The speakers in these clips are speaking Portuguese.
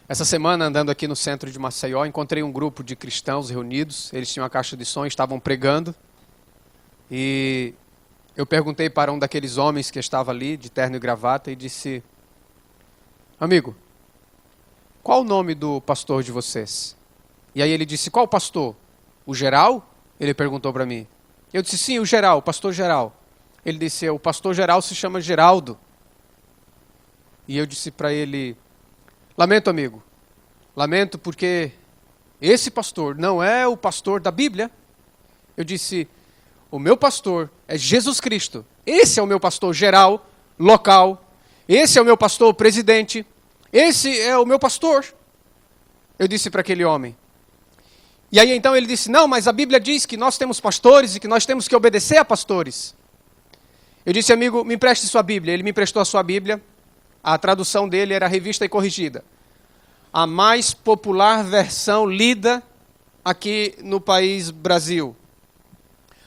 Essa semana, andando aqui no centro de Maceió, encontrei um grupo de cristãos reunidos. Eles tinham uma caixa de som, estavam pregando. E eu perguntei para um daqueles homens que estava ali, de terno e gravata, e disse: amigo, qual o nome do pastor de vocês? E aí ele disse: qual pastor? O geral? Ele perguntou para mim. Eu disse: sim, o geral, o pastor geral. Ele disse: o pastor geral se chama Geraldo. E eu disse para ele: lamento, amigo. Lamento porque esse pastor não é o pastor da Bíblia. Eu disse: o meu pastor é Jesus Cristo. Esse é o meu pastor geral, local. Esse é o meu pastor presidente. Esse é o meu pastor. Eu disse para aquele homem. E aí então ele disse: não, mas a Bíblia diz que nós temos pastores e que nós temos que obedecer a pastores. Eu disse: amigo, me empreste sua Bíblia. Ele me emprestou a sua Bíblia. A tradução dele era Revista e Corrigida. A mais popular versão lida aqui no país Brasil.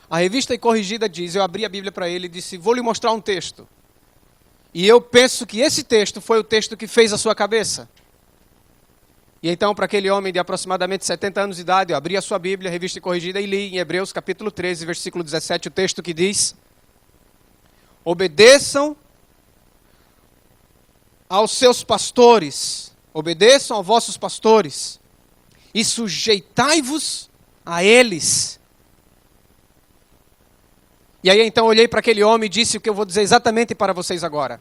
A Revista e Corrigida diz, eu abri a Bíblia para ele e disse: vou lhe mostrar um texto. E eu penso que esse texto foi o texto que fez a sua cabeça. E então, para aquele homem de aproximadamente 70 anos de idade, eu abri a sua Bíblia, Revista e Corrigida, e li em Hebreus capítulo 13, versículo 17, o texto que diz: obedeçam aos seus pastores, obedeçam aos vossos pastores, e sujeitai-vos a eles. E aí então eu olhei para aquele homem e disse o que eu vou dizer exatamente para vocês agora.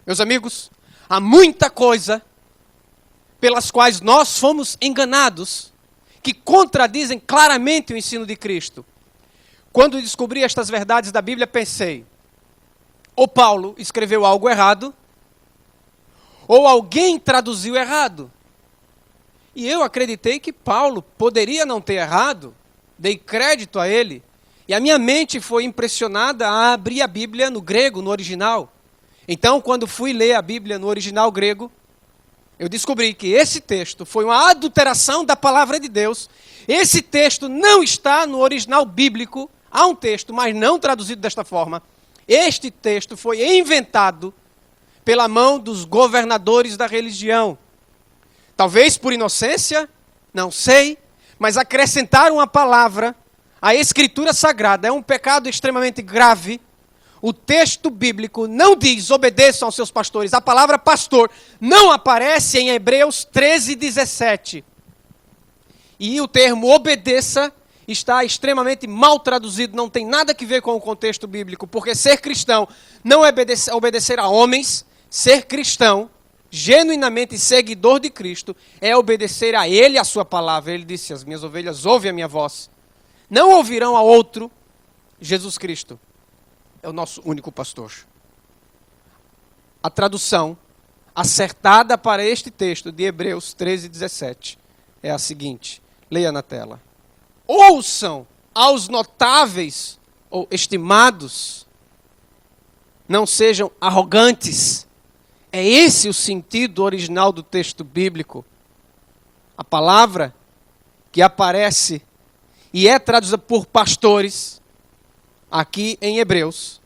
Meus amigos, há muita coisa pelas quais nós fomos enganados, que contradizem claramente o ensino de Cristo. Quando descobri estas verdades da Bíblia, pensei: ou Paulo escreveu algo errado, ou alguém traduziu errado. E eu acreditei que Paulo poderia não ter errado, dei crédito a ele, e a minha mente foi impressionada a abrir a Bíblia no grego, no original. Então, quando fui ler a Bíblia no original grego, eu descobri que esse texto foi uma adulteração da palavra de Deus. Esse texto não está no original bíblico. Há um texto, mas não traduzido desta forma. Este texto foi inventado pela mão dos governadores da religião. Talvez por inocência, não sei, mas acrescentaram a palavra à Escritura Sagrada. É um pecado extremamente grave. O texto bíblico não diz obedeçam aos seus pastores. A palavra pastor não aparece em Hebreus 13, 17. E o termo obedeça está extremamente mal traduzido, não tem nada a ver com o contexto bíblico, porque ser cristão não é obedecer a homens, ser cristão, genuinamente seguidor de Cristo, é obedecer a Ele e a sua palavra. Ele disse: as minhas ovelhas ouvem a minha voz. Não ouvirão a outro. Jesus Cristo é o nosso único pastor. A tradução acertada para este texto de Hebreus 13, 17 é a seguinte. Leia na tela. Ouçam aos notáveis ou estimados. Não sejam arrogantes. É esse o sentido original do texto bíblico. A palavra que aparece e é traduzida por pastores, aqui em Hebreus,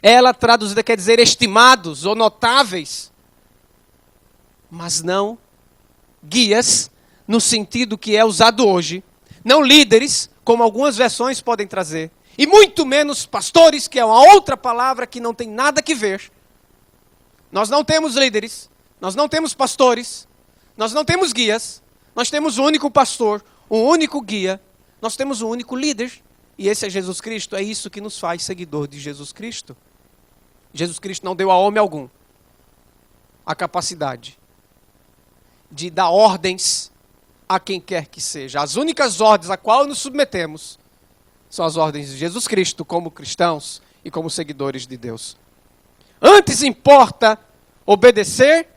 ela traduzida quer dizer estimados ou notáveis, mas não guias no sentido que é usado hoje, não líderes, como algumas versões podem trazer, e muito menos pastores, que é uma outra palavra que não tem nada a ver. Nós não temos líderes, nós não temos pastores, nós não temos guias, nós temos um único pastor, um único guia, nós temos um único líder, e esse é Jesus Cristo. É isso que nos faz seguidor de Jesus Cristo. Jesus Cristo não deu a homem algum a capacidade de dar ordens a quem quer que seja. As únicas ordens a qual nos submetemos são as ordens de Jesus Cristo como cristãos e como seguidores de Deus. Antes importa obedecer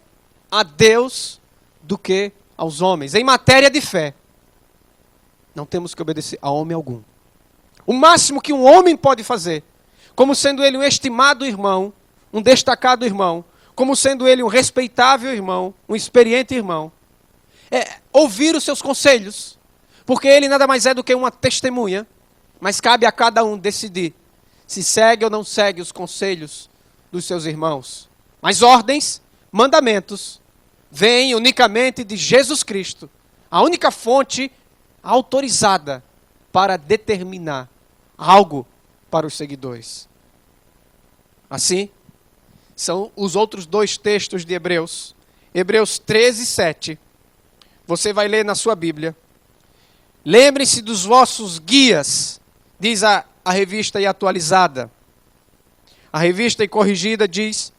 a Deus do que aos homens. Em matéria de fé, não temos que obedecer a homem algum. O máximo que um homem pode fazer, como sendo ele um estimado irmão, um destacado irmão, como sendo ele um respeitável irmão, um experiente irmão, é ouvir os seus conselhos, porque ele nada mais é do que uma testemunha, mas cabe a cada um decidir se segue ou não segue os conselhos dos seus irmãos. Mas ordens, mandamentos, vem unicamente de Jesus Cristo, a única fonte autorizada para determinar algo para os seguidores. Assim, são os outros dois textos de Hebreus. Hebreus 13, 7. Você vai ler na sua Bíblia. Lembrem-se dos vossos guias, diz a revista e atualizada. A revista e corrigida diz: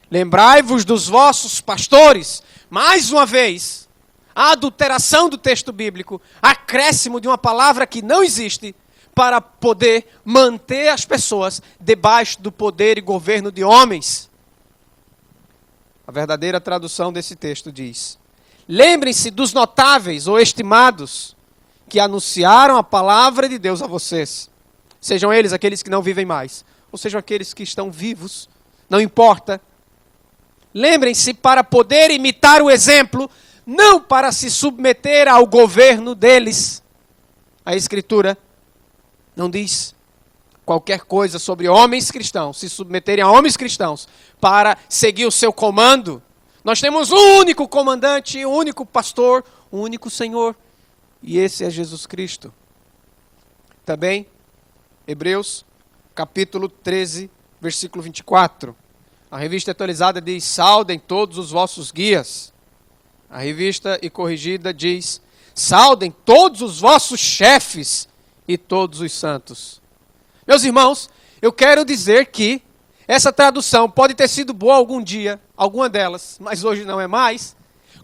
lembrai-vos dos vossos pastores. Mais uma vez, a adulteração do texto bíblico, acréscimo de uma palavra que não existe, para poder manter as pessoas debaixo do poder e governo de homens. A verdadeira tradução desse texto diz: lembrem-se dos notáveis ou estimados que anunciaram a palavra de Deus a vocês. Sejam eles aqueles que não vivem mais, ou sejam aqueles que estão vivos, não importa. Lembrem-se para poder imitar o exemplo, não para se submeter ao governo deles. A Escritura não diz qualquer coisa sobre homens cristãos, se submeterem a homens cristãos para seguir o seu comando. Nós temos um único comandante, um único pastor, um único Senhor, e esse é Jesus Cristo. Também, Hebreus, capítulo 13, versículo 24. A revista atualizada diz: saudem todos os vossos guias. A revista e corrigida diz: saudem todos os vossos chefes e todos os santos. Meus irmãos, eu quero dizer que essa tradução pode ter sido boa algum dia, alguma delas, mas hoje não é mais.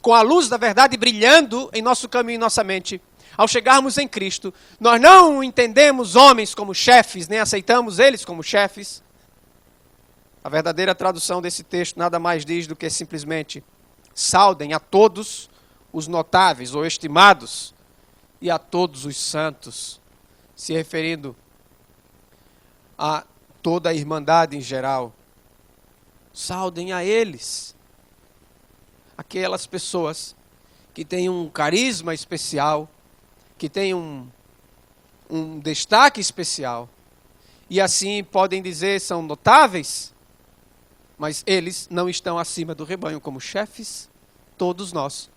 Com a luz da verdade brilhando em nosso caminho e nossa mente, ao chegarmos em Cristo, nós não entendemos homens como chefes, nem aceitamos eles como chefes. A verdadeira tradução desse texto nada mais diz do que simplesmente: saudem a todos os notáveis ou estimados e a todos os santos, se referindo a toda a irmandade em geral. Saudem a eles, aquelas pessoas que têm um carisma especial, que têm um destaque especial, e assim podem dizer são notáveis, mas eles não estão acima do rebanho como chefes. Todos nós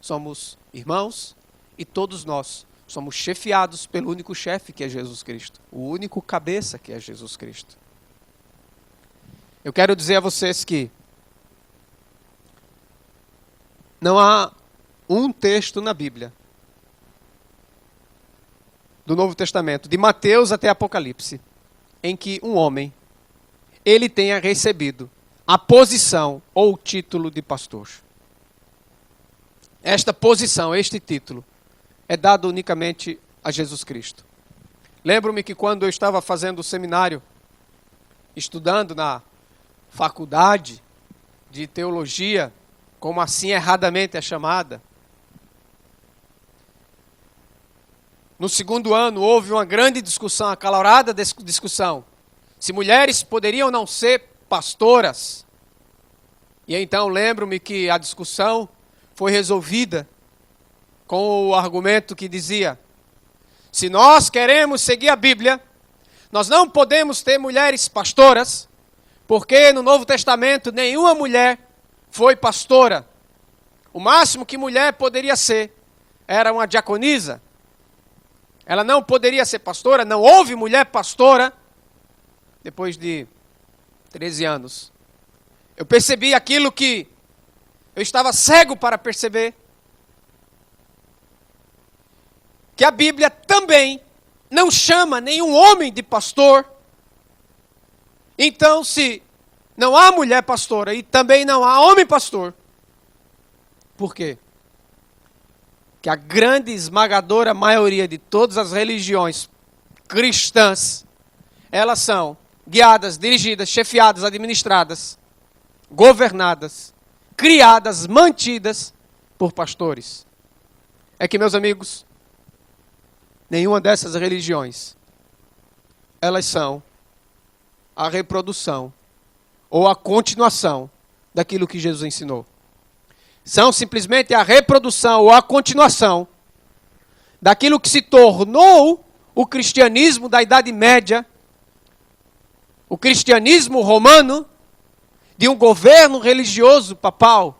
somos irmãos e todos nós somos chefiados pelo único chefe, que é Jesus Cristo. O único cabeça, que é Jesus Cristo. Eu quero dizer a vocês que não há um texto na Bíblia, do Novo Testamento, de Mateus até Apocalipse, em que um homem, ele tenha recebido a posição ou o título de pastor. Esta posição, este título, é dado unicamente a Jesus Cristo. Lembro-me que quando eu estava fazendo o seminário, estudando na faculdade de teologia, como assim erradamente é chamada, no segundo ano houve uma grande discussão, acalorada discussão, se mulheres poderiam ou não ser pastoras. E então lembro-me que a discussão foi resolvida com o argumento que dizia: se nós queremos seguir a Bíblia, nós não podemos ter mulheres pastoras, porque no Novo Testamento nenhuma mulher foi pastora. O máximo que mulher poderia ser era uma diaconisa. Ela não poderia ser pastora, não houve mulher pastora. Depois de 13 anos, eu percebi aquilo que eu estava cego para perceber, que a Bíblia também não chama nenhum homem de pastor. Então, se não há mulher pastora e também não há homem pastor, por quê? Que a grande esmagadora maioria de todas as religiões cristãs, elas são guiadas, dirigidas, chefiadas, administradas, governadas, criadas, mantidas por pastores. É que, meus amigos, nenhuma dessas religiões, elas são a reprodução ou a continuação daquilo que Jesus ensinou. São simplesmente a reprodução ou a continuação daquilo que se tornou o cristianismo da Idade Média, o cristianismo romano, de um governo religioso papal,